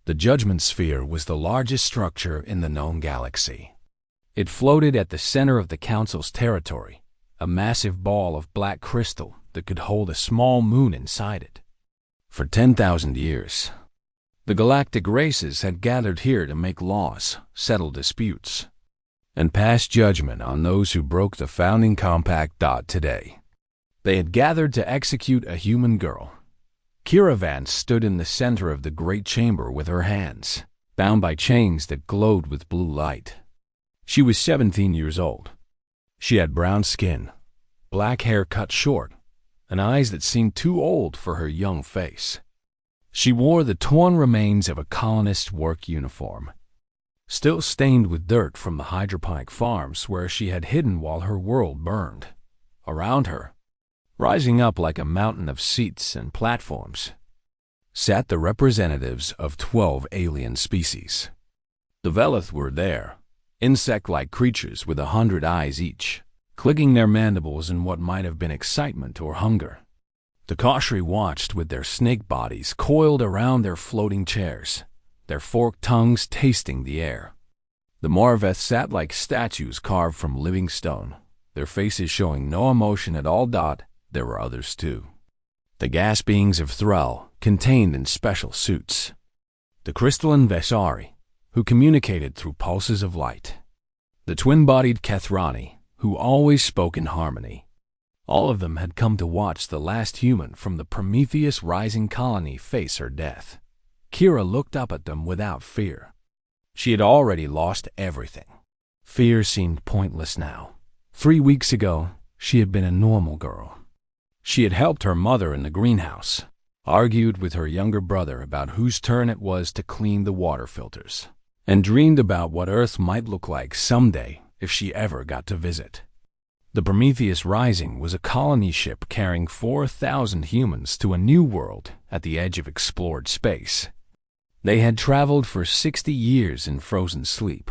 The Judgment Sphere was the largest structure in the known galaxy. It floated at the center of the Council's territory, a massive ball of black crystal that could hold a small moon inside it. For 10,000 years, the galactic races had gathered here to make laws, settle disputes, and pass judgment on those who broke the founding compact. Today, they had gathered to execute a human girl. Kira Vance stood in the center of the great chamber with her hands bound by chains that glowed with blue light. She was 17 years old. She had brown skin, black hair cut short, and eyes that seemed too old for her young face. She wore the torn remains of a colonist's work uniform, still stained with dirt from the hydroponic farms where she had hidden while her world burned. Around her, rising up like a mountain of seats and platforms, sat the representatives of 12 alien species. The Velith were there, insect-like creatures with 100 eyes each, clicking their mandibles in what might have been excitement or hunger. The Koshri watched with their snake bodies coiled around their floating chairs, their forked tongues tasting the air. The Morveth sat like statues carved from living stone, their faces showing no emotion at all. There were others too. The gas beings of Thrall, contained in special suits. The crystalline Vesari, who communicated through pulses of light. The twin-bodied Kethrani, who always spoke in harmony. All of them had come to watch the last human from the Prometheus rising colony face her death. Kira looked up at them without fear. She had already lost everything. Fear seemed pointless now. 3 weeks ago, she had been a normal girl. She had helped her mother in the greenhouse, argued with her younger brother about whose turn it was to clean the water filters, and dreamed about what Earth might look like someday if she ever got to visit. The Prometheus Rising was a colony ship carrying 4,000 humans to a new world at the edge of explored space. They had traveled for 60 years in frozen sleep,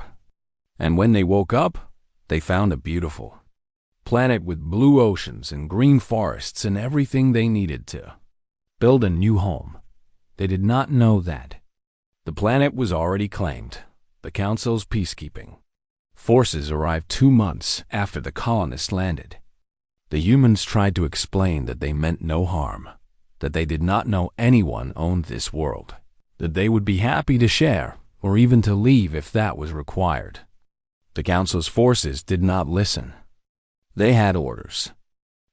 and when they woke up, they found a beautiful planet with blue oceans and green forests and everything they needed to build a new home. They did not know that the planet was already claimed. The Council's peacekeeping forces arrived 2 months after the colonists landed. The humans tried to explain that they meant no harm, that they did not know anyone owned this world, that they would be happy to share or even to leave if that was required. The Council's forces did not listen. They had orders.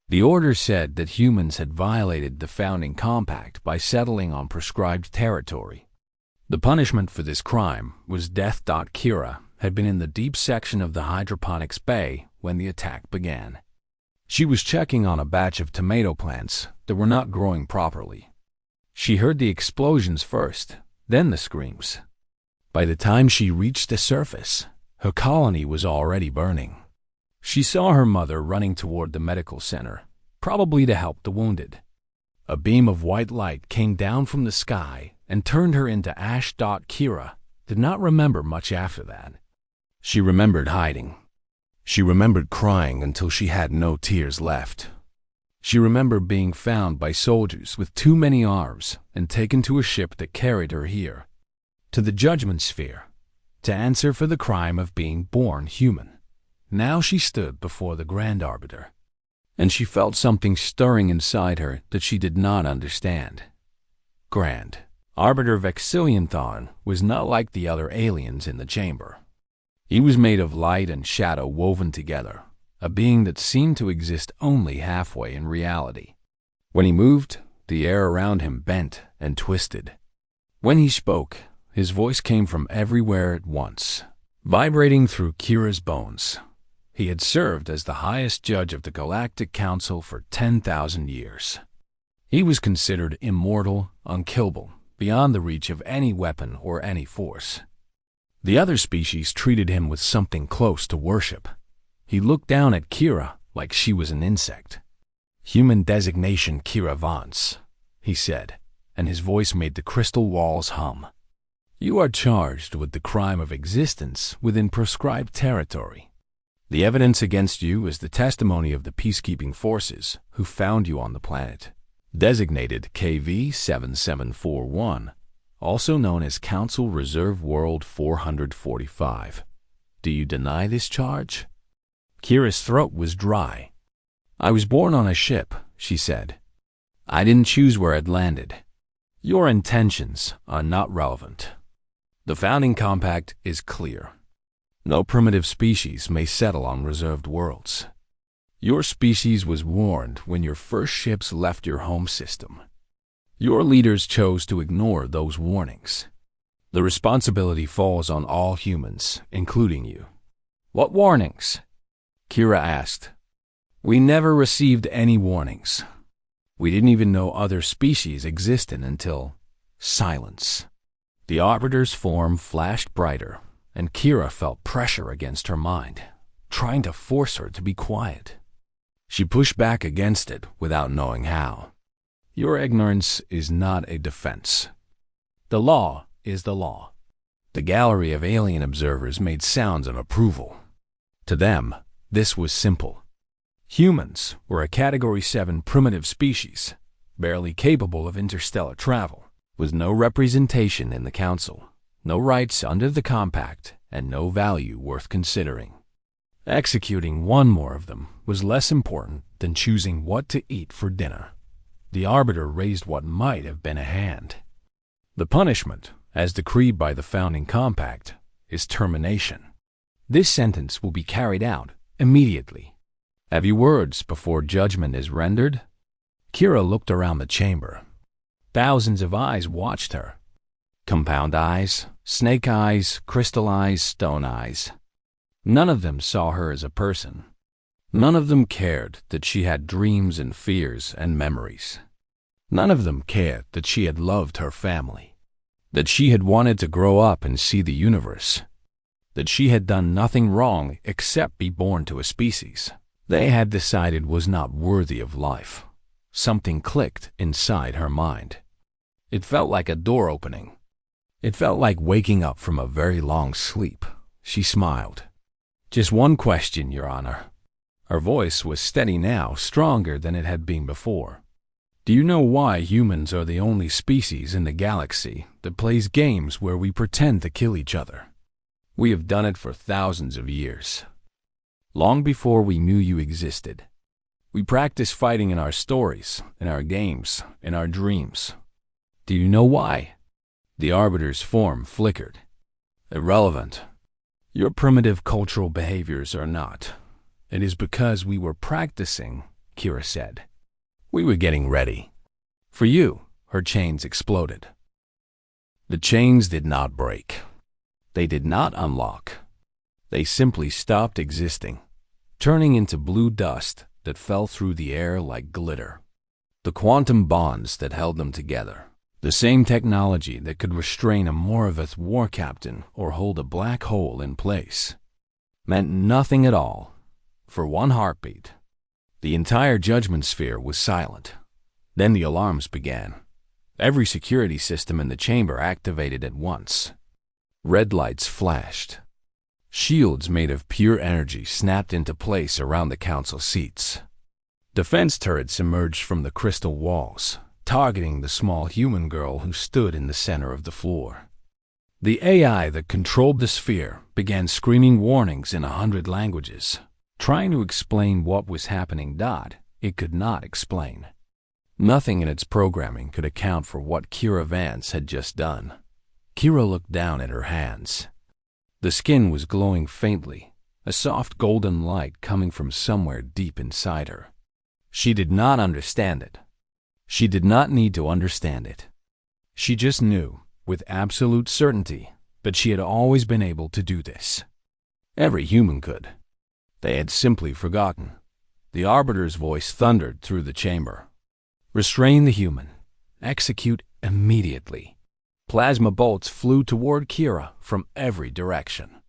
The orders said that humans had violated the founding compact by settling on prescribed territory. The punishment for this crime was death. Kira had been in the deep section of the hydroponics bay when the attack began. She was checking on a batch of tomato plants that were not growing properly. She heard the explosions first, then the screams. By the time she reached the surface, her colony was already burning. She saw her mother running toward the medical center, probably to help the wounded. A beam of white light came down from the sky and turned her into ash. Kira did not remember much after that. She remembered hiding. She remembered crying until she had no tears left. She remembered being found by soldiers with too many arms and taken to a ship that carried her here, to the Judgment Sphere, to answer for the crime of being born human. Now she stood before the Grand Arbiter, and she felt something stirring inside her that she did not understand. Grand Arbiter Vexillion was not like the other aliens in the chamber. He was made of light and shadow woven together, a being that seemed to exist only halfway in reality. When he moved, the air around him bent and twisted. When he spoke, his voice came from everywhere at once, vibrating through Kira's bones. He had served as the highest judge of the Galactic Council for 10,000 years. He was considered immortal, unkillable, beyond the reach of any weapon or any force. The other species treated him with something close to worship. He looked down at Kira like she was an insect. "Human designation Kira Vance," he said, and his voice made the crystal walls hum. "You are charged with the crime of existence within prescribed territory. The evidence against you is the testimony of the peacekeeping forces who found you on the planet, designated KV-7741, also known as Council Reserve World 445. Do you deny this charge? Kira's throat was dry. I was born on a ship, she said. I didn't choose where it landed. Your intentions are not relevant. The founding compact is clear. No primitive species may settle on reserved worlds. Your species was warned when your first ships left your home system. Your leaders chose to ignore those warnings. The responsibility falls on all humans, including you. What warnings? Kira asked. We never received any warnings. We didn't even know other species existed until silence. The Arbiter's form flashed brighter, and Kira felt pressure against her mind, trying to force her to be quiet. She pushed back against it without knowing how. Your ignorance is not a defense. The law is the law. The gallery of alien observers made sounds of approval. To them, this was simple. Humans were a Category 7 primitive species, barely capable of interstellar travel, with no representation in the Council, no rights under the Compact, and no value worth considering. Executing one more of them was less important than choosing what to eat for dinner. The Arbiter raised what might have been a hand. The punishment, as decreed by the founding compact, is termination. This sentence will be carried out immediately. Have you words before judgment is rendered? Kira looked around the chamber. Thousands of eyes watched her. Compound eyes, snake eyes, crystal eyes, stone eyes. None of them saw her as a person. None of them cared that she had dreams and fears and memories. None of them cared that she had loved her family, that she had wanted to grow up and see the universe, that she had done nothing wrong except be born to a species they had decided was not worthy of life. Something clicked inside her mind. It felt like a door opening. It felt like waking up from a very long sleep. She smiled. Just one question, Your Honor. Her voice was steady now, stronger than it had been before. Do you know why humans are the only species in the galaxy that plays games where we pretend to kill each other? We have done it for thousands of years. Long before we knew you existed. We practice fighting in our stories, in our games, in our dreams. Do you know why? The Arbiter's form flickered. Irrelevant. Your primitive cultural behaviors are not. It is because we were practicing, Kira said. We were getting ready. For you, her chains exploded. The chains did not break. They did not unlock. They simply stopped existing, turning into blue dust that fell through the air like glitter. The quantum bonds that held them together, the same technology that could restrain a Moravith war captain or hold a black hole in place, meant nothing at all. For one heartbeat, the entire judgment sphere was silent. Then the alarms began. Every security system in the chamber activated at once. Red lights flashed. Shields made of pure energy snapped into place around the council seats. Defense turrets emerged from the crystal walls, targeting the small human girl who stood in the center of the floor. The AI that controlled the sphere began screaming warnings in 100 languages, trying to explain what was happening. It could not explain. Nothing in its programming could account for what Kira Vance had just done. Kira looked down at her hands. The skin was glowing faintly, a soft golden light coming from somewhere deep inside her. She did not understand it. She did not need to understand it. She just knew, with absolute certainty, that she had always been able to do this. Every human could. They had simply forgotten. The Arbiter's voice thundered through the chamber. Restrain the human. Execute immediately. Plasma bolts flew toward Kira from every direction.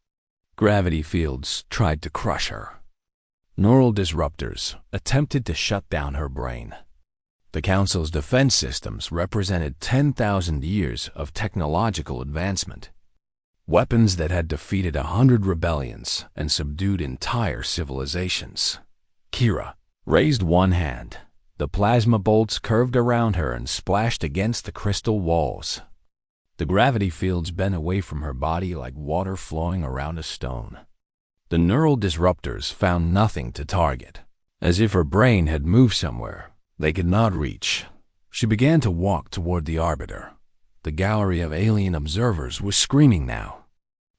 Gravity fields tried to crush her. Neural disruptors attempted to shut down her brain. The Council's defense systems represented 10,000 years of technological advancement. Weapons that had defeated 100 rebellions and subdued entire civilizations. Kira raised one hand. The plasma bolts curved around her and splashed against the crystal walls. The gravity fields bent away from her body like water flowing around a stone. The neural disruptors found nothing to target, as if her brain had moved somewhere they could not reach. She began to walk toward the Arbiter. The gallery of alien observers was screaming now.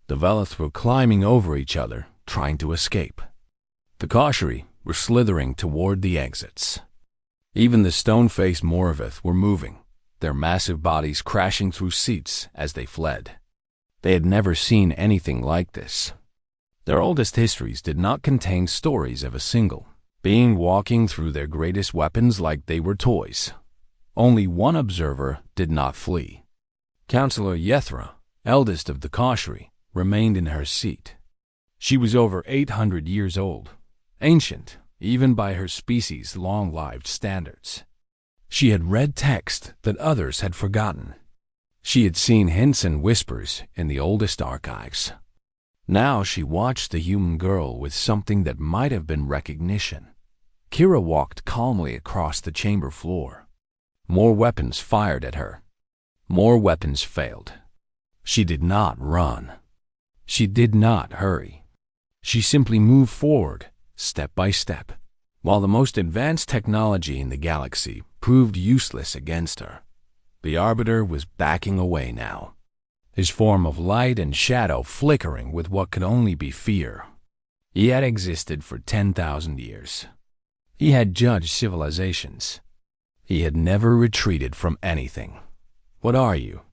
The Velith were climbing over each other, trying to escape. The Koshari were slithering toward the exits. Even the stone-faced Moravith were moving, their massive bodies crashing through seats as they fled. They had never seen anything like this. Their oldest histories did not contain stories of a single being walking through their greatest weapons like they were toys. Only one observer did not flee. Counselor Yethra, eldest of the Koshari, remained in her seat. She was over 800 years old, ancient, even by her species' long-lived standards. She had read text that others had forgotten. She had seen hints and whispers in the oldest archives. Now she watched the human girl with something that might have been recognition. Kira walked calmly across the chamber floor. More weapons fired at her. More weapons failed. She did not run. She did not hurry. She simply moved forward, step by step, while the most advanced technology in the galaxy proved useless against her. The Arbiter was backing away now, his form of light and shadow flickering with what could only be fear. He had existed for 10,000 years. He had judged civilizations. He had never retreated from anything. "What are you?"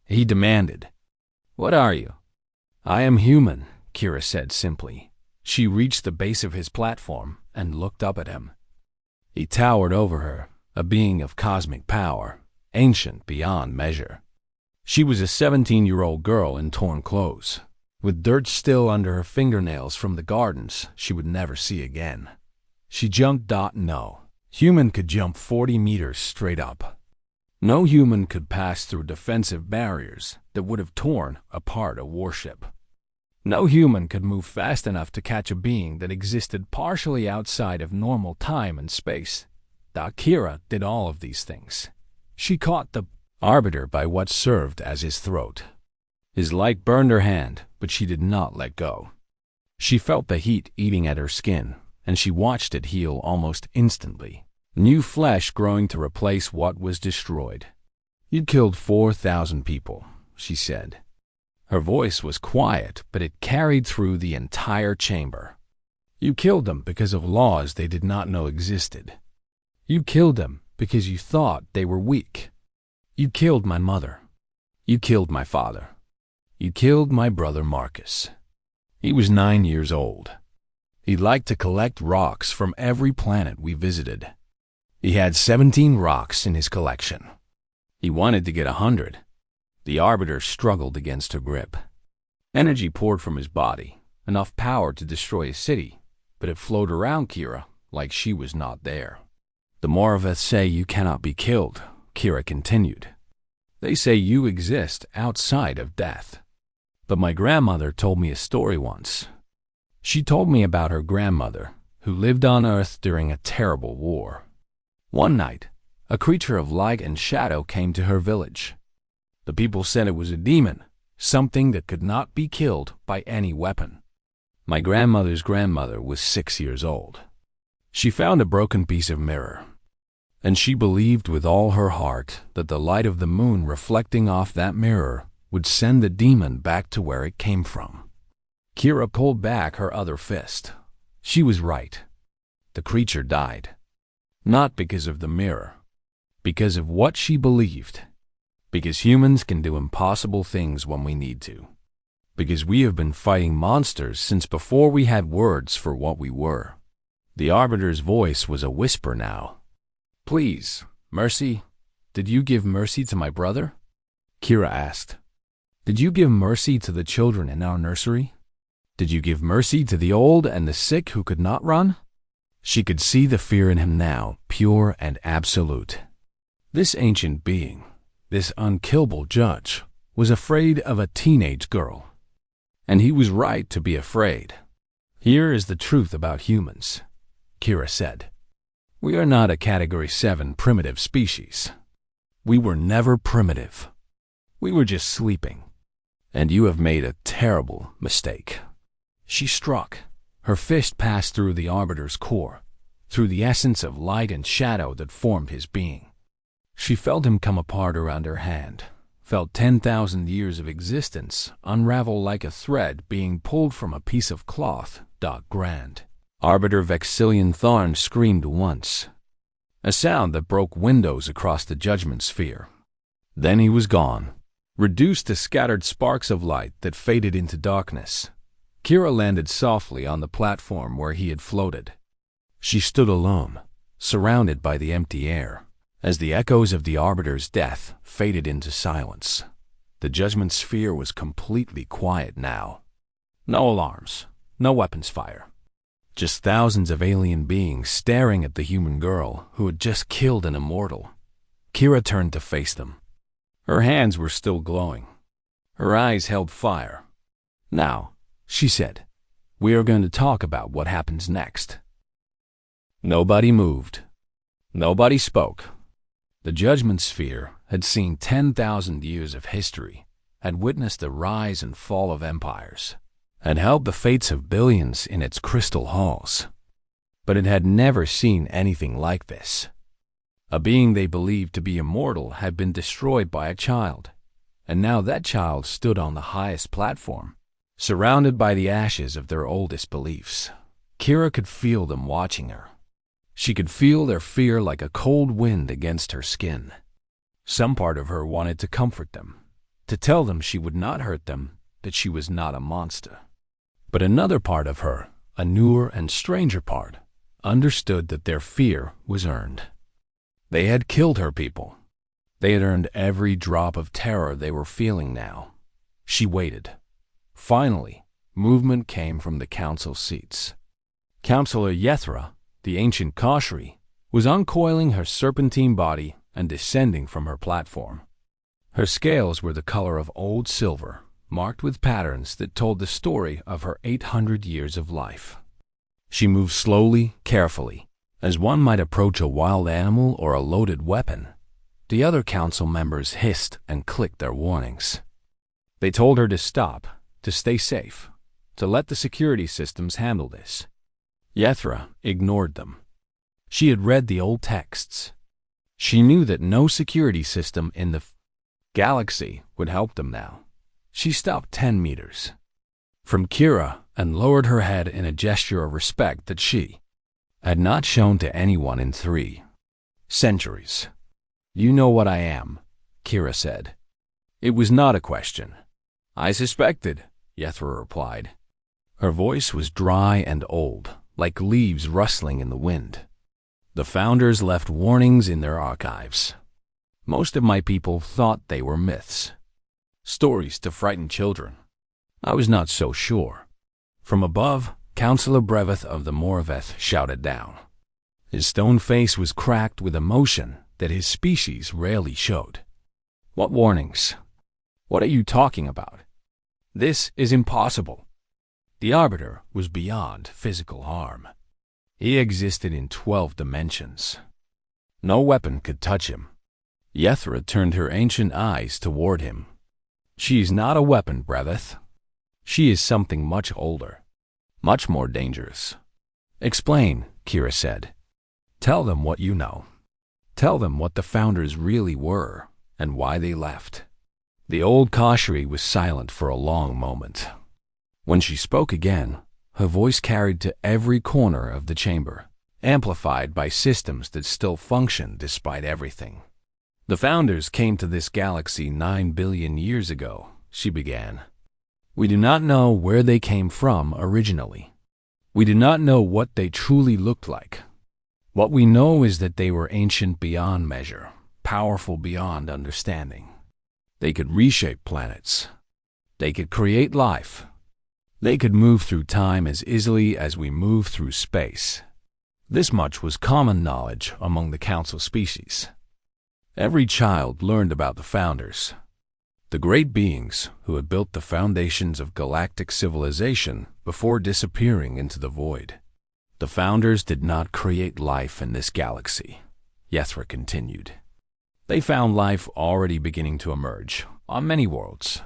he demanded. "What are you?" "I am human," Kira said simply. She reached the base of his platform and looked up at him. He towered over her, a being of cosmic power, ancient beyond measure. She was a 17-year-old girl in torn clothes, with dirt still under her fingernails from the gardens she would never see again. She jumped. No human could jump 40 meters straight up. No human could pass through defensive barriers that would have torn apart a warship. No human could move fast enough to catch a being that existed partially outside of normal time and space. Kira did all of these things. She caught the Arbiter by what served as his throat. His light burned her hand, but she did not let go. She felt the heat eating at her skin, and she watched it heal almost instantly, new flesh growing to replace what was destroyed. "You killed 4,000 people," she said. Her voice was quiet, but it carried through the entire chamber. "You killed them because of laws they did not know existed. You killed them because you thought they were weak. You killed my mother. You killed my father. You killed my brother Marcus. He was 9 years old. He liked to collect rocks from every planet we visited. He had 17 rocks in his collection. He wanted to get 100. The Arbiter struggled against her grip. Energy poured from his body, enough power to destroy a city, but it flowed around Kira like she was not there. "The Moravith say you cannot be killed," Kira continued. "They say you exist outside of death. But my grandmother told me a story once. She told me about her grandmother, who lived on Earth during a terrible war. One night, a creature of light and shadow came to her village. The people said it was a demon, something that could not be killed by any weapon. My grandmother's grandmother was 6 years old. She found a broken piece of mirror, and she believed with all her heart that the light of the moon reflecting off that mirror would send the demon back to where it came from." Kira pulled back her other fist. She was right. The creature died. Not because of the mirror, because of what she believed. Because humans can do impossible things when we need to. Because we have been fighting monsters since before we had words for what we were. The Arbiter's voice was a whisper now. "Please, mercy. Did you give mercy to my brother?" Kira asked. "Did you give mercy to the children in our nursery? Did you give mercy to the old and the sick who could not run?" She could see the fear in him now, pure and absolute. This ancient being, this unkillable judge, was afraid of a teenage girl. And he was right to be afraid. "Here is the truth about humans," Kira said. "We are not a Category 7 primitive species. We were never primitive. We were just sleeping. And you have made a terrible mistake." She struck. Her fist passed through the Arbiter's core, through the essence of light and shadow that formed his being. She felt him come apart around her hand, felt 10,000 years of existence unravel like a thread being pulled from a piece of cloth. Grand. Arbiter Vexillion Tharn screamed once, a sound that broke windows across the judgment sphere. Then he was gone, reduced to scattered sparks of light that faded into darkness. Kira landed softly on the platform where he had floated. She stood alone, surrounded by the empty air, as the echoes of the Arbiter's death faded into silence. The judgment sphere was completely quiet now. No alarms, no weapons fire. Just thousands of alien beings staring at the human girl who had just killed an immortal. Kira turned to face them. Her hands were still glowing. Her eyes held fire. "Now," she said, "we are going to talk about what happens next." Nobody moved. Nobody spoke. The judgment sphere had seen 10,000 years of history, had witnessed the rise and fall of empires, had held the fates of billions in its crystal halls. But it had never seen anything like this. A being they believed to be immortal had been destroyed by a child, and now that child stood on the highest platform, surrounded by the ashes of their oldest beliefs. Kira could feel them watching her. She could feel their fear like a cold wind against her skin. Some part of her wanted to comfort them, to tell them she would not hurt them, that she was not a monster. But another part of her, a newer and stranger part, understood that their fear was earned. They had killed her people. They had earned every drop of terror they were feeling now. She waited. Finally, movement came from the council seats. Councillor Yethra, the ancient Kashri, was uncoiling her serpentine body and descending from her platform. Her scales were the color of old silver, marked with patterns that told the story of her 800 years of life. She moved slowly, carefully, as one might approach a wild animal or a loaded weapon. The other council members hissed and clicked their warnings. They told her to stop, to stay safe, to let the security systems handle this. Yethra ignored them. She had read the old texts. She knew that no security system in the galaxy would help them now. She stopped 10 meters from Kira and lowered her head in a gesture of respect that she had not shown to anyone in 3 centuries. "You know what I am," Kira said. It was not a question. "I suspected," Yethra replied. Her voice was dry and old, like leaves rustling in the wind. "The founders left warnings in their archives. Most of my people thought they were myths, stories to frighten children. I was not so sure." From above, Councillor Breveth of the Morveth shouted down. His stone face was cracked with emotion that his species rarely showed. "What warnings? What are you talking about? This is impossible." The Arbiter was beyond physical harm. He existed in 12 dimensions. No weapon could touch him. Yethra turned her ancient eyes toward him. "She is not a weapon, Breveth. She is something much older, much more dangerous." "Explain," Kira said. "Tell them what you know. Tell them what the founders really were and why they left." The old Kashri was silent for a long moment. When she spoke again, her voice carried to every corner of the chamber, amplified by systems that still functioned despite everything. "The founders came to this galaxy 9 billion years ago," she began. "We do not know where they came from originally. We do not know what they truly looked like. What we know is that they were ancient beyond measure, powerful beyond understanding. They could reshape planets. They could create life. They could move through time as easily as we move through space." This much was common knowledge among the council species. Every child learned about the founders, the great beings who had built the foundations of galactic civilization before disappearing into the void. "The founders did not create life in this galaxy," Yethra continued. "They found life already beginning to emerge, on many worlds.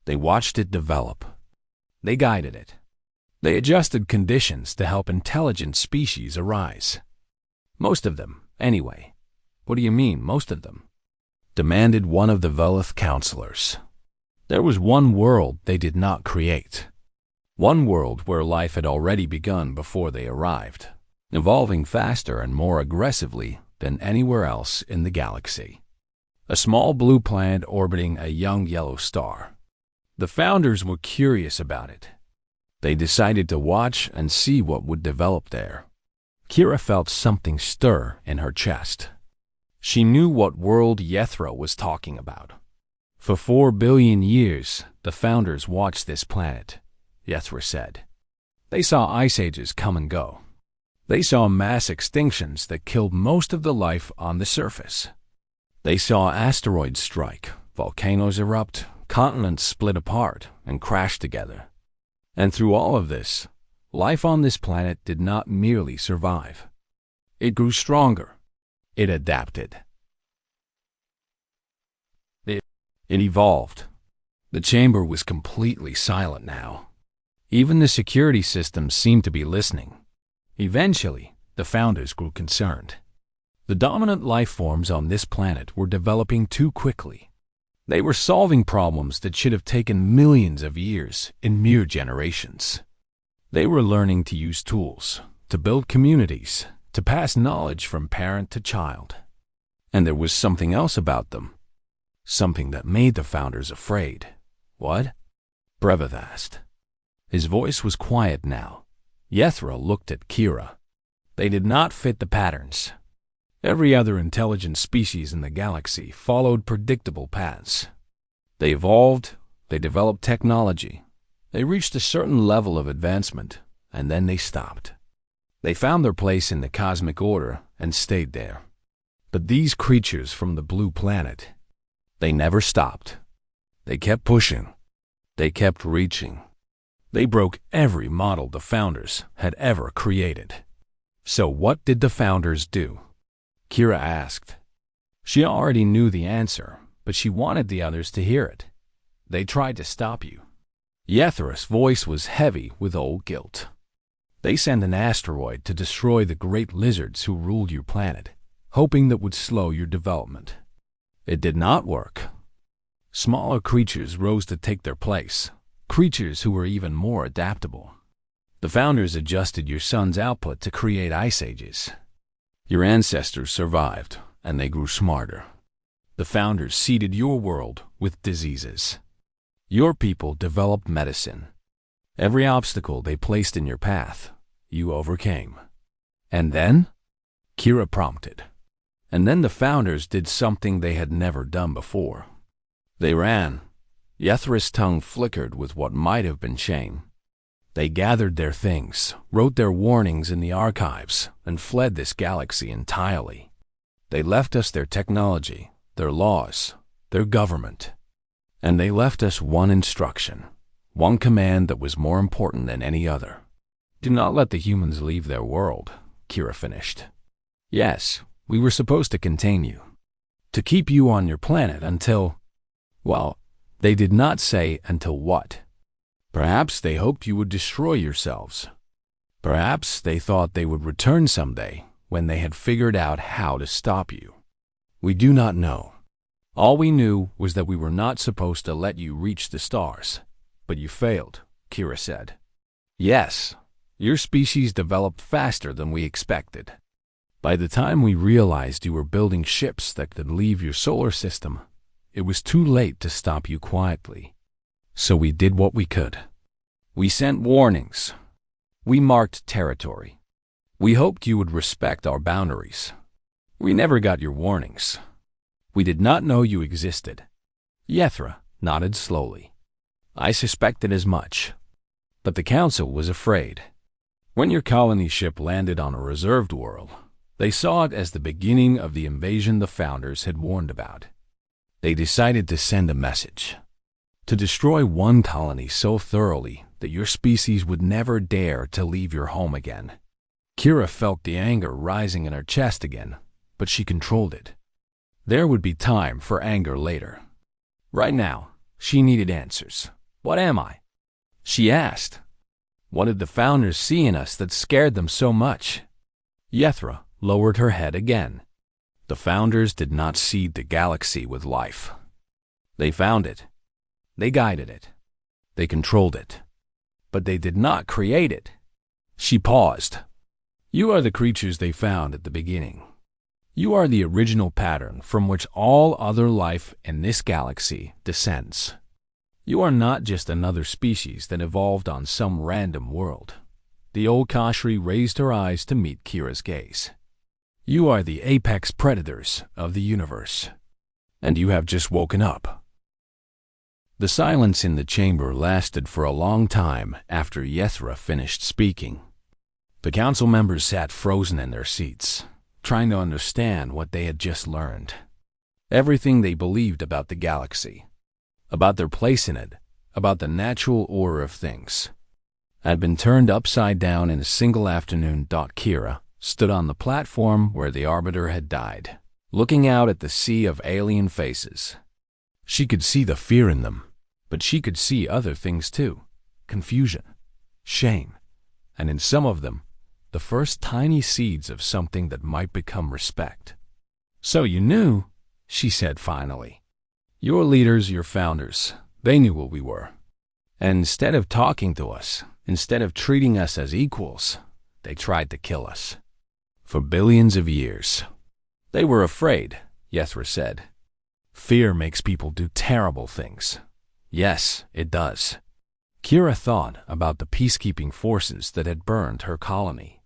They watched it develop. They guided it. They adjusted conditions to help intelligent species arise. Most of them, anyway. What do you mean, most of them? Demanded one of the Velith counselors. There was one world they did not create. One world where life had already begun before they arrived, evolving faster and more aggressively than anywhere else in the galaxy. A small blue planet orbiting a young yellow star. The founders were curious about it. They decided to watch and see what would develop there. Kira felt something stir in her chest. She knew what world Yethra was talking about. For 4 billion years, the founders watched this planet, Yethra said. They saw ice ages come and go. They saw mass extinctions that killed most of the life on the surface. They saw asteroids strike, volcanoes erupt, continents split apart and crash together. And through all of this, life on this planet did not merely survive. It grew stronger. It adapted. It evolved. The chamber was completely silent now. Even the security systems seemed to be listening. Eventually, the founders grew concerned. The dominant life forms on this planet were developing too quickly. They were solving problems that should have taken millions of years in mere generations. They were learning to use tools, to build communities, to pass knowledge from parent to child. And there was something else about them. Something that made the founders afraid. What? Brevith asked. His voice was quiet now. Yethra looked at Kira. They did not fit the patterns. Every other intelligent species in the galaxy followed predictable paths. They evolved, they developed technology, they reached a certain level of advancement, and then they stopped. They found their place in the cosmic order and stayed there. But these creatures from the blue planet, they never stopped. They kept pushing. They kept reaching. They broke every model the founders had ever created. So what did the founders do? Kira asked. She already knew the answer, but she wanted the others to hear it. They tried to stop you. Yethra's voice was heavy with old guilt. They sent an asteroid to destroy the great lizards who ruled your planet, hoping that would slow your development. It did not work. Smaller creatures rose to take their place, creatures who were even more adaptable. The founders adjusted your sun's output to create ice ages. Your ancestors survived, and they grew smarter. The founders seeded your world with diseases. Your people developed medicine. Every obstacle they placed in your path, you overcame. And then? Kira prompted. And then the founders did something they had never done before. They ran. Yethra's tongue flickered with what might have been shame. They gathered their things, wrote their warnings in the archives, and fled this galaxy entirely. They left us their technology, their laws, their government. And they left us one instruction, one command that was more important than any other. Do not let the humans leave their world, Kira finished. Yes, we were supposed to contain you, to keep you on your planet until, well, they did not say until what. Perhaps they hoped you would destroy yourselves. Perhaps they thought they would return someday when they had figured out how to stop you. We do not know. All we knew was that we were not supposed to let you reach the stars. But you failed, Kira said. Yes, your species developed faster than we expected. By the time we realized you were building ships that could leave your solar system, it was too late to stop you quietly. So we did what we could. We sent warnings. We marked territory. We hoped you would respect our boundaries. We never got your warnings. We did not know you existed. Yethra nodded slowly. I suspected as much. But the Council was afraid. When your colony ship landed on a reserved world, they saw it as the beginning of the invasion the founders had warned about. They decided to send a message. To destroy one colony so thoroughly that your species would never dare to leave your home again. Kira felt the anger rising in her chest again, but she controlled it. There would be time for anger later. Right now, she needed answers. What am I? She asked. What did the founders see in us that scared them so much? Yethra lowered her head again. The founders did not seed the galaxy with life. They found it. They guided it. They controlled it. But they did not create it. She paused. You are the creatures they found at the beginning. You are the original pattern from which all other life in this galaxy descends. You are not just another species that evolved on some random world. The old Kashri raised her eyes to meet Kira's gaze. You are the apex predators of the universe. And you have just woken up. The silence in the chamber lasted for a long time after Yethra finished speaking. The council members sat frozen in their seats, trying to understand what they had just learned. Everything they believed about the galaxy, about their place in it, about the natural order of things, had been turned upside down in a single afternoon. Kira stood on the platform where the Arbiter had died, looking out at the sea of alien faces. She could see the fear in them, but she could see other things too: confusion, shame, and in some of them, the first tiny seeds of something that might become respect. So you knew, she said finally. Your leaders, your founders, they knew what we were. And instead of talking to us, instead of treating us as equals, they tried to kill us. For billions of years. They were afraid, Yethra said. Fear makes people do terrible things. Yes, it does. Kira thought about the peacekeeping forces that had burned her colony.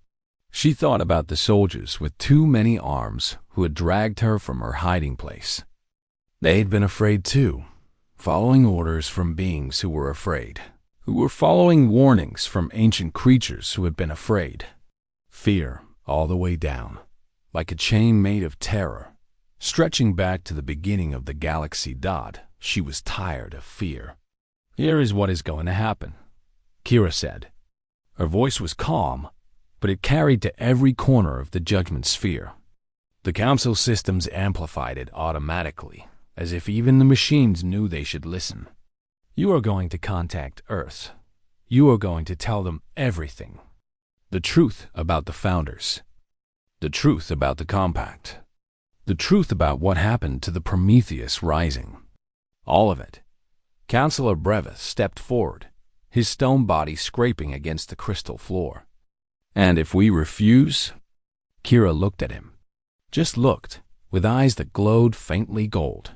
She thought about the soldiers with too many arms who had dragged her from her hiding place. They had been afraid too, following orders from beings who were afraid, who were following warnings from ancient creatures who had been afraid. Fear all the way down, like a chain made of terror, stretching back to the beginning of the galaxy. She was tired of fear. Here is what is going to happen, Kira said. Her voice was calm, but it carried to every corner of the judgment sphere. The council systems amplified it automatically, as if even the machines knew they should listen. You are going to contact Earth. You are going to tell them everything. The truth about the founders. The truth about the compact. The truth about what happened to the Prometheus Rising. All of it. Councillor Breveth stepped forward, his stone body scraping against the crystal floor. And if we refuse? Kira looked at him. Just looked, with eyes that glowed faintly gold.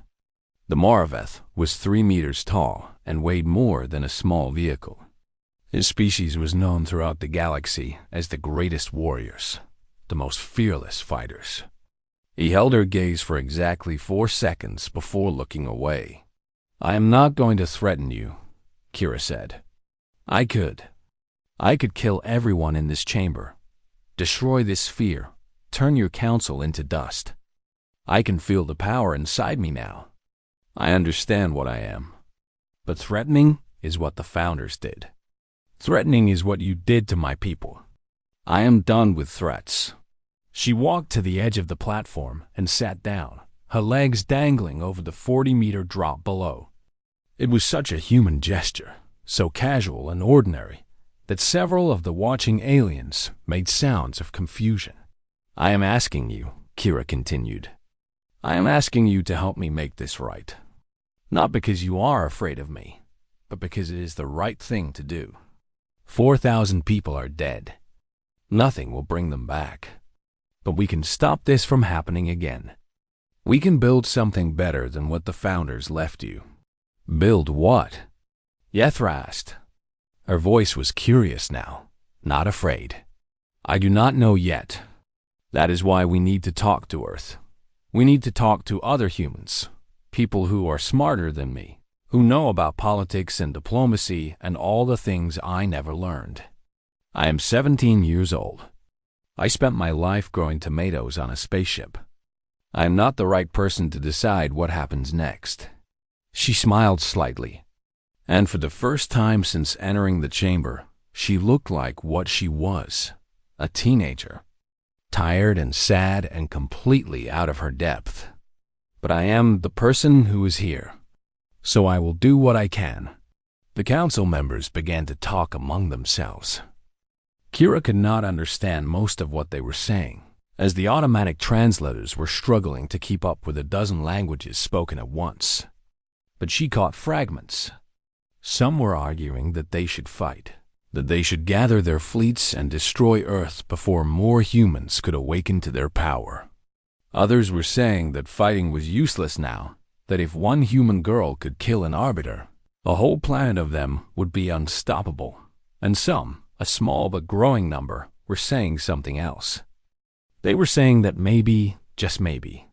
The Moraveth was 3 meters tall and weighed more than a small vehicle. His species was known throughout the galaxy as the greatest warriors, the most fearless fighters. He held her gaze for exactly 4 seconds before looking away. I am not going to threaten you, Kira said. I could kill everyone in this chamber, destroy this sphere, turn your council into dust. I can feel the power inside me now. I understand what I am. But threatening is what the founders did. Threatening is what you did to my people. I am done with threats. She walked to the edge of the platform and sat down, her legs dangling over the 40-meter drop below. It was such a human gesture, so casual and ordinary, that several of the watching aliens made sounds of confusion. I am asking you, Kira continued. I am asking you to help me make this right. Not because you are afraid of me, but because it is the right thing to do. 4,000 people are dead. Nothing will bring them back. But we can stop this from happening again. We can build something better than what the founders left you. Build what? Yethra asked. Her voice was curious now, not afraid. I do not know yet. That is why we need to talk to Earth. We need to talk to other humans, people who are smarter than me, who know about politics and diplomacy and all the things I never learned. I am 17 years old. I spent my life growing tomatoes on a spaceship. I am not the right person to decide what happens next. She smiled slightly, and for the first time since entering the chamber, she looked like what she was, a teenager, tired and sad and completely out of her depth. But I am the person who is here. so I will do what I can." The council members began to talk among themselves. Kira could not understand most of what they were saying, as the automatic translators were struggling to keep up with a dozen languages spoken at once. But she caught fragments. Some were arguing that they should fight, that they should gather their fleets and destroy Earth before more humans could awaken to their power. Others were saying that fighting was useless now, that if one human girl could kill an Arbiter, a whole planet of them would be unstoppable. And some, a small but growing number, were saying something else. They were saying that maybe, just maybe,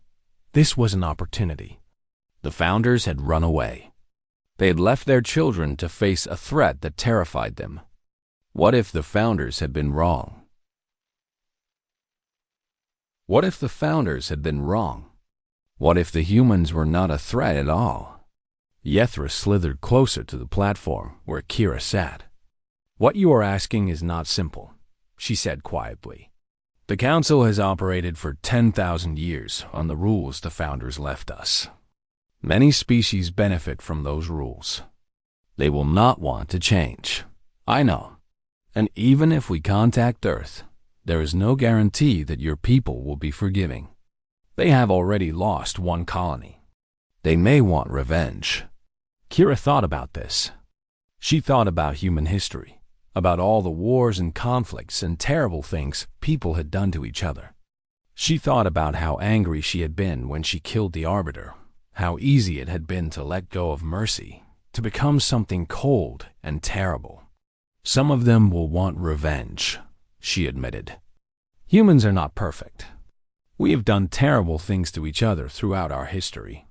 this was an opportunity. The founders had run away. They had left their children to face a threat that terrified them. What if the founders had been wrong? What if the founders had been wrong? What if the humans were not a threat at all? Yethra slithered closer to the platform where Kira sat. "What you are asking is not simple," she said quietly. "The Council has operated for 10,000 years on the rules the founders left us. Many species benefit from those rules. They will not want to change. I know. And even if we contact Earth, there is no guarantee that your people will be forgiving. They have already lost one colony. They may want revenge." Kira thought about this. She thought about human history, about all the wars and conflicts and terrible things people had done to each other. She thought about how angry she had been when she killed the Arbiter, how easy it had been to let go of mercy, to become something cold and terrible. "Some of them will want revenge," she admitted. "Humans are not perfect. We have done terrible things to each other throughout our history.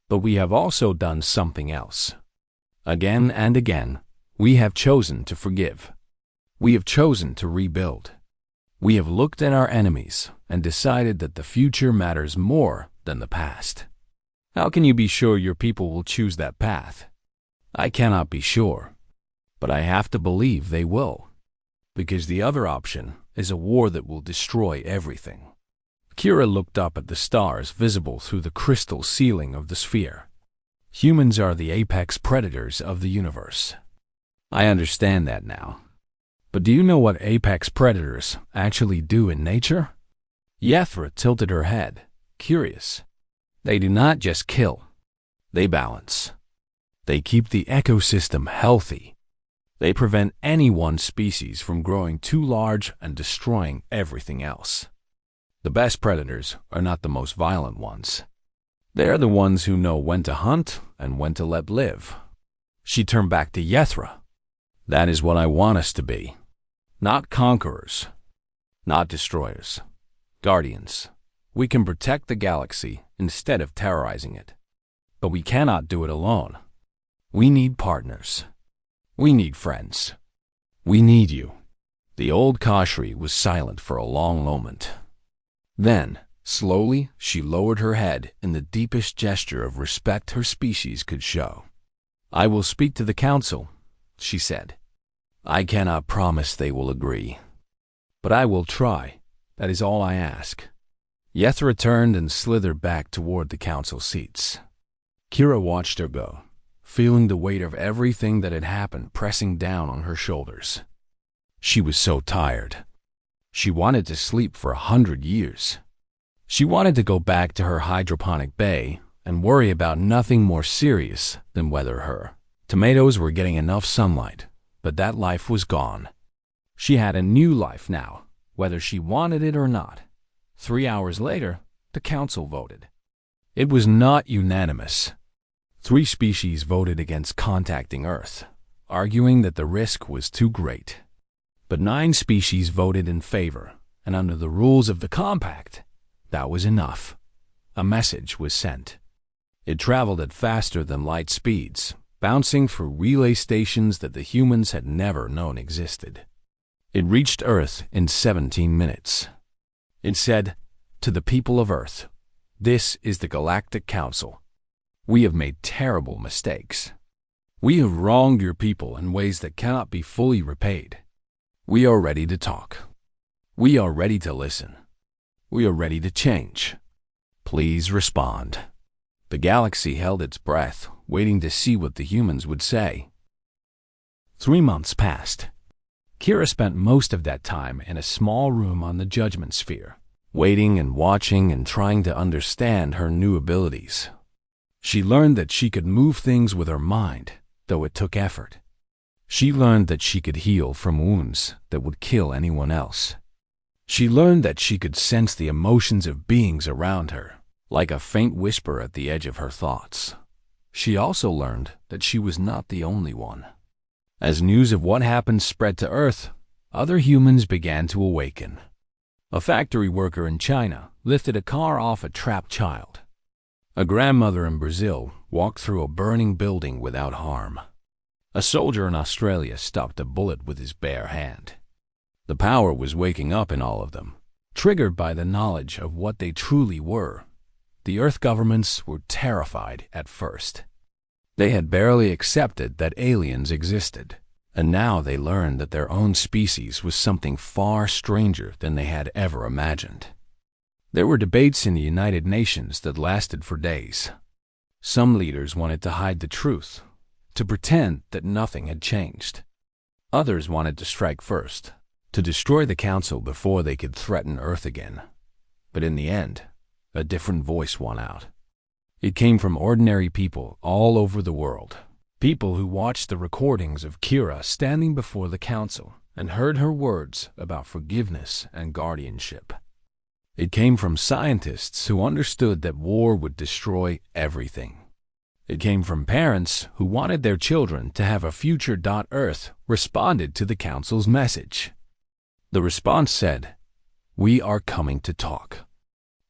But we have also done something else. Again and again, we have chosen to forgive. We have chosen to rebuild. We have looked at our enemies and decided that the future matters more than the past. How can you be sure your people will choose that path? I cannot be sure, but I have to believe they will, because the other option is a war that will destroy everything." Kira looked up at the stars visible through the crystal ceiling of the sphere. "Humans are the apex predators of the universe. I understand that now. But do you know what apex predators actually do in nature?" Yethra tilted her head, curious. "They do not just kill. They balance. They keep the ecosystem healthy. They prevent any one species from growing too large and destroying everything else. The best predators are not the most violent ones. They are the ones who know when to hunt and when to let live." She turned back to Yethra. "That is what I want us to be. Not conquerors. Not destroyers. Guardians. We can protect the galaxy instead of terrorizing it. But we cannot do it alone. We need partners. We need friends. We need you." The old Kashri was silent for a long moment. Then, slowly, she lowered her head in the deepest gesture of respect her species could show. "I will speak to the Council," she said. "I cannot promise they will agree. But I will try. That is all I ask." Yethra turned and slithered back toward the Council seats. Kira watched her go, feeling the weight of everything that had happened pressing down on her shoulders. She was so tired. She wanted to sleep for 100 years. She wanted to go back to her hydroponic bay and worry about nothing more serious than whether her tomatoes were getting enough sunlight, but that life was gone. She had a new life now, whether she wanted it or not. 3 hours later, the Council voted. It was not unanimous. 3 species voted against contacting Earth, arguing that the risk was too great. But 9 species voted in favor, and under the rules of the compact, that was enough. A message was sent. It traveled at faster than light speeds, bouncing through relay stations that the humans had never known existed. It reached Earth in 17 minutes. It said, "To the people of Earth, this is the Galactic Council. We have made terrible mistakes. We have wronged your people in ways that cannot be fully repaid. We are ready to talk. We are ready to listen. We are ready to change. Please respond." The galaxy held its breath waiting to see what the humans would say. 3 months passed. Kira spent most of that time in a small room on the Judgment Sphere, waiting and watching and trying to understand her new abilities. She learned that she could move things with her mind, though it took effort. She learned that she could heal from wounds that would kill anyone else. She learned that she could sense the emotions of beings around her, like a faint whisper at the edge of her thoughts. She also learned that she was not the only one. As news of what happened spread to Earth, other humans began to awaken. A factory worker in China lifted a car off a trapped child. A grandmother in Brazil walked through a burning building without harm. A soldier in Australia stopped a bullet with his bare hand. The power was waking up in all of them, triggered by the knowledge of what they truly were. The Earth governments were terrified at first. They had barely accepted that aliens existed, and now they learned that their own species was something far stranger than they had ever imagined. There were debates in the United Nations that lasted for days. Some leaders wanted to hide the truth, to pretend that nothing had changed. Others wanted to strike first, to destroy the Council before they could threaten Earth again. But in the end, a different voice won out. It came from ordinary people all over the world, people who watched the recordings of Kira standing before the Council and heard her words about forgiveness and guardianship. It came from scientists who understood that war would destroy everything. It came from parents who wanted their children to have a future. Earth responded to the Council's message. The response said, "We are coming to talk.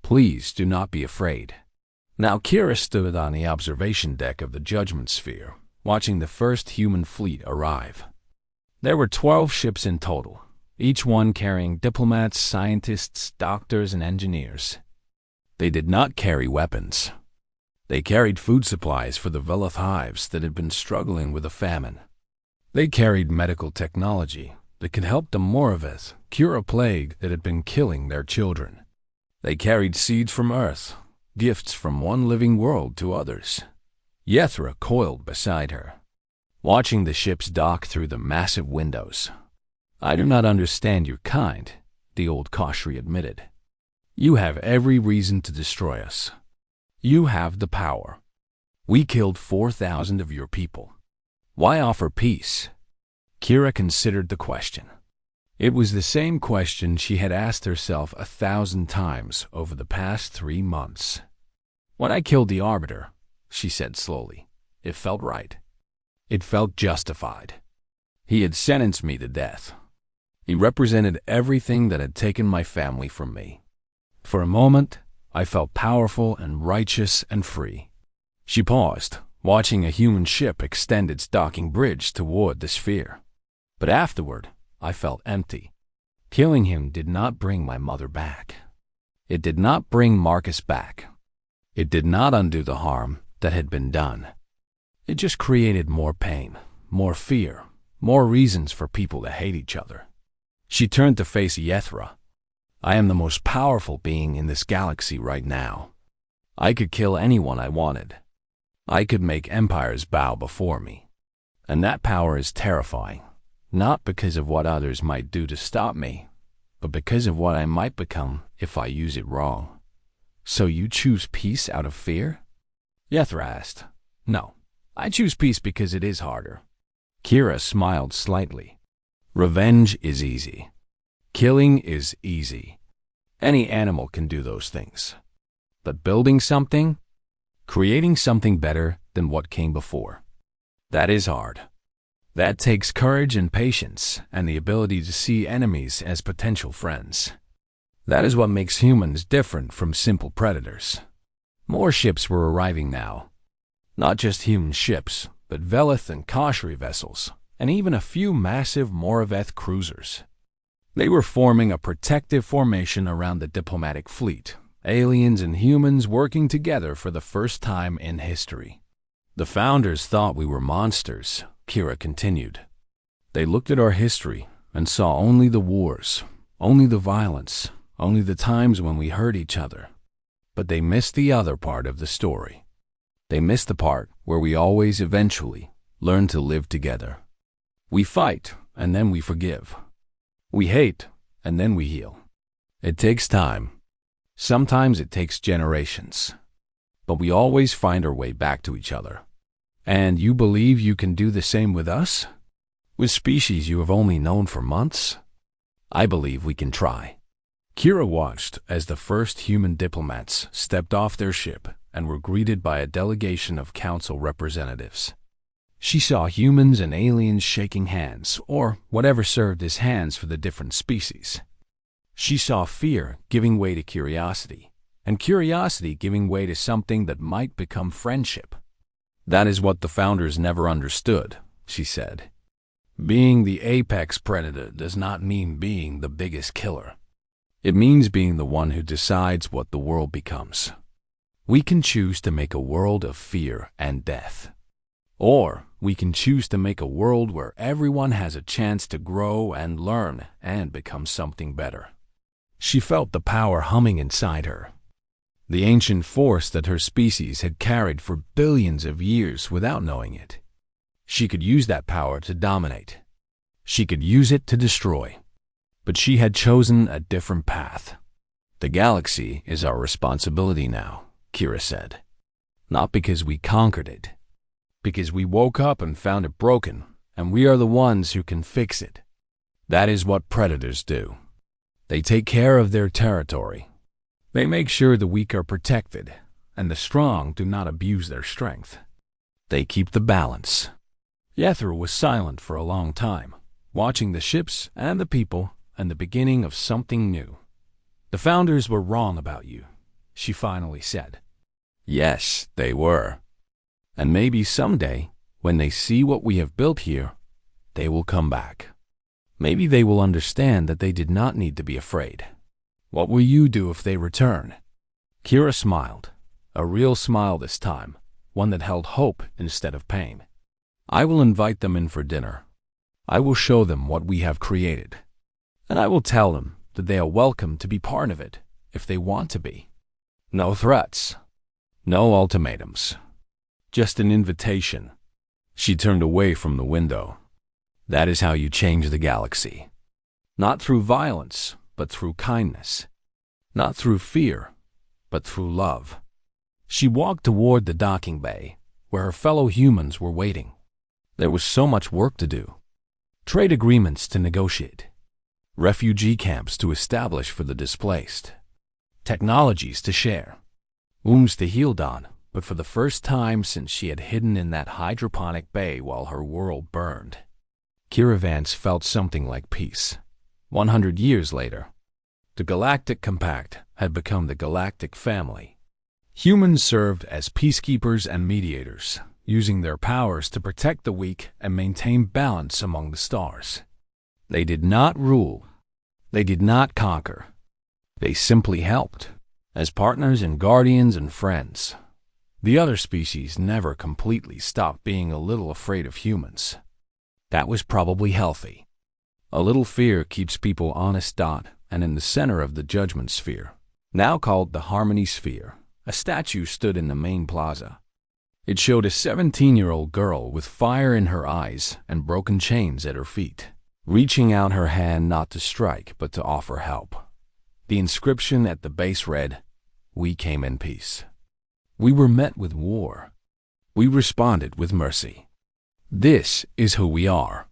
Please do not be afraid." Now Kira stood on the observation deck of the Judgment Sphere, watching the first human fleet arrive. There were 12 ships in total, each one carrying diplomats, scientists, doctors, and engineers. They did not carry weapons. They carried food supplies for the Veloth hives that had been struggling with a famine. They carried medical technology that could help the Moraveth cure a plague that had been killing their children. They carried seeds from Earth, gifts from one living world to others. Yethra coiled beside her, watching the ships dock through the massive windows. "I do not understand your kind," the old Kashri admitted. "You have every reason to destroy us. You have the power. We killed 4,000 of your people. Why offer peace?" Kira considered the question. It was the same question she had asked herself 1,000 times over the past 3 months. "When I killed the Arbiter," she said slowly, "it felt right. It felt justified. He had sentenced me to death. He represented everything that had taken my family from me. For a moment, I felt powerful and righteous and free." She paused, watching a human ship extend its docking bridge toward the sphere. "But afterward, I felt empty. Killing him did not bring my mother back. It did not bring Marcus back. It did not undo the harm that had been done. It just created more pain, more fear, more reasons for people to hate each other." She turned to face Yethra. "I am the most powerful being in this galaxy right now. I could kill anyone I wanted. I could make empires bow before me. And that power is terrifying, not because of what others might do to stop me, but because of what I might become if I use it wrong." "So you choose peace out of fear?" Yethra asked. "No, I choose peace because it is harder." Kira smiled slightly. "Revenge is easy. Killing is easy. Any animal can do those things. But building something, creating something better than what came before, that is hard. That takes courage and patience and the ability to see enemies as potential friends. That is what makes humans different from simple predators." More ships were arriving now. Not just human ships, but Veloth and Kashri vessels, and even a few massive Moraveth cruisers. They were forming a protective formation around the diplomatic fleet, aliens and humans working together for the first time in history. "The founders thought we were monsters," Kira continued. "They looked at our history and saw only the wars, only the violence, only the times when we hurt each other. But they missed the other part of the story. They missed the part where we always eventually learn to live together. We fight, and then we forgive. We hate, and then we heal. It takes time. Sometimes it takes generations. But we always find our way back to each other. And you believe you can do the same with us? With species you have only known for months? I believe we can try. Kira watched as the first human diplomats stepped off their ship and were greeted by a delegation of council representatives. She saw humans and aliens shaking hands, or whatever served as hands for the different species. She saw fear giving way to curiosity, and curiosity giving way to something that might become friendship. That is what the founders never understood, she said. Being the apex predator does not mean being the biggest killer. It means being the one who decides what the world becomes. We can choose to make a world of fear and death. Or we can choose to make a world where everyone has a chance to grow and learn and become something better. She felt the power humming inside her. The ancient force that her species had carried for billions of years without knowing it. She could use that power to dominate. She could use it to destroy. But she had chosen a different path. The galaxy is our responsibility now, Kira said. Not because we conquered it. Because we woke up and found it broken, and we are the ones who can fix it. That is what predators do. They take care of their territory. They make sure the weak are protected, and the strong do not abuse their strength. They keep the balance. Yethra was silent for a long time, watching the ships and the people and the beginning of something new. The founders were wrong about you, she finally said. Yes, they were. And maybe someday, when they see what we have built here, they will come back. Maybe they will understand that they did not need to be afraid. What will you do if they return? Kira smiled, a real smile this time, one that held hope instead of pain. I will invite them in for dinner. I will show them what we have created. And I will tell them that they are welcome to be part of it if they want to be. No threats. No ultimatums. Just an invitation. She turned away from the window. That is how you change the galaxy. Not through violence, but through kindness. Not through fear, but through love. She walked toward the docking bay, where her fellow humans were waiting. There was so much work to do. Trade agreements to negotiate. Refugee camps to establish for the displaced. Technologies to share. Wounds to heal on, but for the first time since she had hidden in that hydroponic bay while her world burned. Kira Vance felt something like peace. 100 years later, the Galactic Compact had become the Galactic Family. Humans served as peacekeepers and mediators, using their powers to protect the weak and maintain balance among the stars. They did not rule. They did not conquer. They simply helped, as partners and guardians and friends. The other species never completely stopped being a little afraid of humans. That was probably healthy. A little fear keeps people honest. And in the center of the Judgment Sphere, now called the Harmony Sphere, a statue stood in the main plaza. It showed a 17-year-old girl with fire in her eyes and broken chains at her feet, reaching out her hand not to strike but to offer help. The inscription at the base read, "We came in peace. We were met with war. We responded with mercy. This is who we are."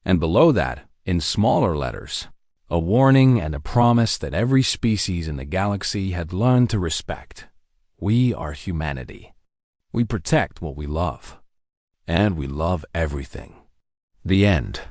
And below that, in smaller letters, a warning and a promise that every species in the galaxy had learned to respect. We are humanity. We protect what we love. And we love everything. The end.